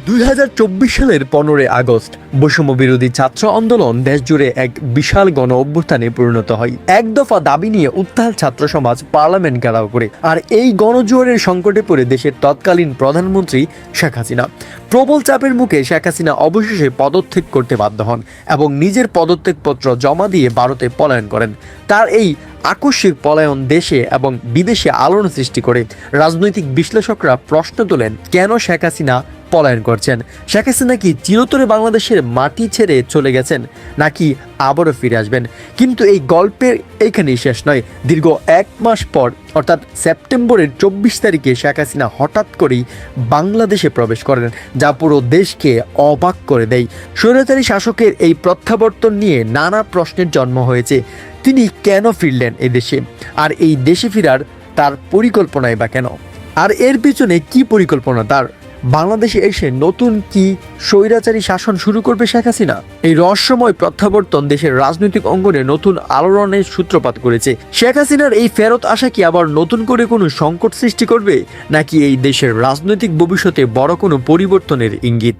2024 সালের 15 আগস্ট বৈষম্য বিরোধী ছাত্র আন্দোলন দেশজুড়ে এক বিশাল গণ অভ্যুত্থানে পরিণত হয়। এক দফা দাবি নিয়ে উত্তাল ছাত্র সমাজ পার্লামেন্ট ঘেরাও করে। আর এই গণজোয়ারের সংকটে পড়ে দেশের তৎকালীন প্রধানমন্ত্রী শেখ হাসিনা। প্রবল চাপের মুখে শেখ হাসিনা অবশেষে পদত্যাগ করতে বাধ্য হন এবং নিজের পদত্যাগপত্র জমা দিয়ে ভারতে পলায়ন করেন। তার এই আকস্মিক পলায়ন দেশে এবং বিদেশে আলোড়ন সৃষ্টি করে। রাজনৈতিক বিশ্লেষকরা প্রশ্ন তোলেন, কেন শেখ হাসিনা পলায়ন করছেন? শেখ হাসিনা কি চিরতরে বাংলাদেশের মাটি ছেড়ে চলে গেছেন, নাকি আবারও ফিরে আসবেন? কিন্তু এই গল্পের এখানেই শেষ নয়। দীর্ঘ এক মাস পর অর্থাৎ সেপ্টেম্বরের 24 তারিখে শেখ হাসিনা হঠাৎ করেই বাংলাদেশে প্রবেশ করেন, যা পুরো দেশকে অবাক করে দেয়। স্বৈরাচারী শাসকের এই প্রত্যাবর্তন নিয়ে নানা প্রশ্নের জন্ম হয়েছে। তিনি কেন ফিরলেন এদেশে, আর এই দেশে ফেরার তার পরিকল্পনাই বা কেন, আর এর পিছনে কি পরিকল্পনা তার? বাংলাদেশে এসে নতুন কি স্বৈরাচারী শাসন শুরু করবে শেখ হাসিনা? এই রহস্যময় প্রত্যাবর্তন দেশের রাজনৈতিক অঙ্গনে নতুন আলোড়নের সূত্রপাত করেছে। শেখ হাসিনার এই ফেরত আসা কি আবার নতুন করে কোনো সংকট সৃষ্টি করবে, নাকি এই দেশের রাজনৈতিক ভবিষ্যতে বড় কোনো পরিবর্তনের ইঙ্গিত?